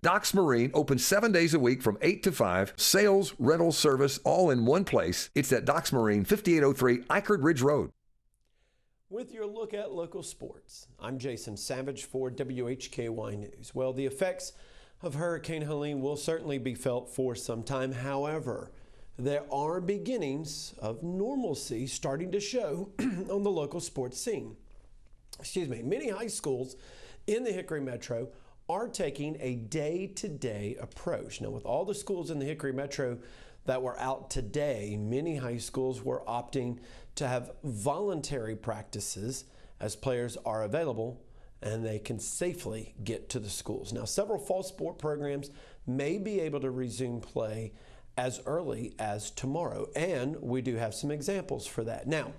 Docks Marine opens 7 days a week from 8 to 5. Sales, rental, service, all in one place. It's at Docks Marine, 5803 Eichard Ridge Road. With your look at local sports, I'm Jason Savage for WHKY News. Well, the effects of Hurricane Helene will certainly be felt for some time. However, there are beginnings of normalcy starting to show on the local sports scene. Many high schools in the Hickory Metro are taking a day-to-day approach. Now, with all the schools in the Hickory Metro that were out today, many high schools were opting to have voluntary practices as players are available and they can safely get to the schools. Now, several fall sport programs may be able to resume play as early as tomorrow, and we do have some examples for that. Now,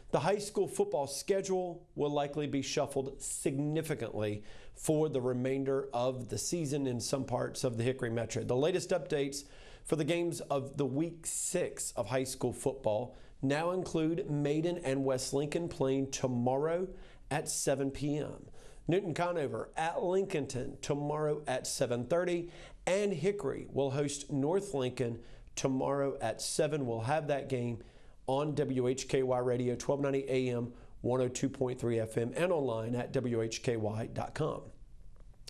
the high school football schedule will likely be shuffled significantly for the remainder of the season in some parts of the Hickory Metro. The latest updates for the games of the week 6 of high school football now include Maiden and West Lincoln playing tomorrow at 7 p.m. Newton Conover at Lincolnton tomorrow at 7:30, and Hickory will host North Lincoln tomorrow at 7. We'll have that game on WHKY Radio, 1290 AM, 102.3 FM, and online at WHKY.com.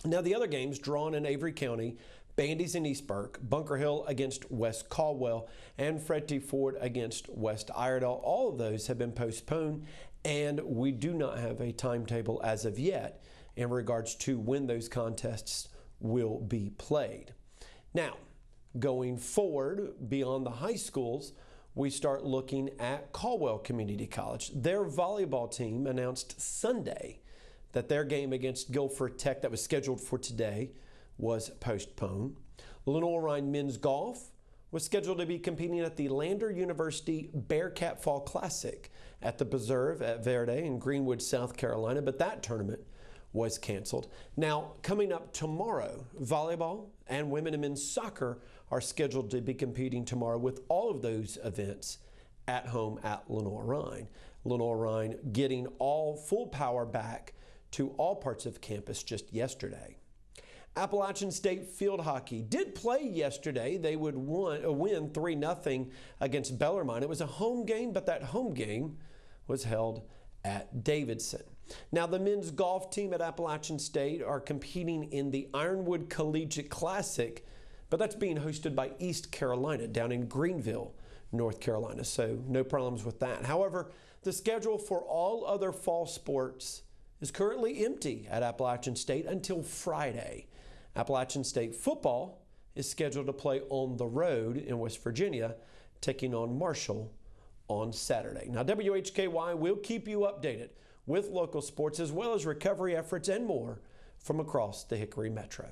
Now, the other games drawn in Avery County, Bandy's in East Burke, Bunker Hill against West Caldwell, and Fred T. Ford against West Iredell. All of those have been postponed, and we do not have a timetable as of yet in regards to when those contests will be played. Now, going forward beyond the high schools, we start looking at Caldwell Community College. Their volleyball team announced Sunday that their game against Guilford Tech that was scheduled for today was postponed. Lenoir-Rhyne men's golf was scheduled to be competing at the Lander University Bearcat Fall Classic at the Preserve at Verde in Greenwood, South Carolina, but that tournament was canceled. Now, coming up tomorrow, volleyball and women and men's soccer are scheduled to be competing tomorrow, with all of those events at home at Lenoir-Rhyne. Lenoir-Rhyne getting all full power back to all parts of campus just yesterday. Appalachian State field hockey did play yesterday. They would win 3-0 against Bellarmine. It was a home game, but that home game was held at Davidson. Now, the men's golf team at Appalachian State are competing in the Ironwood Collegiate Classic, but that's being hosted by East Carolina down in Greenville, North Carolina, so no problems with that. However, the schedule for all other fall sports is currently empty at Appalachian State until Friday. Appalachian State football is scheduled to play on the road in West Virginia, taking on Marshall on Saturday. Now, WHKY will keep you updated with local sports as well as recovery efforts and more from across the Hickory Metro.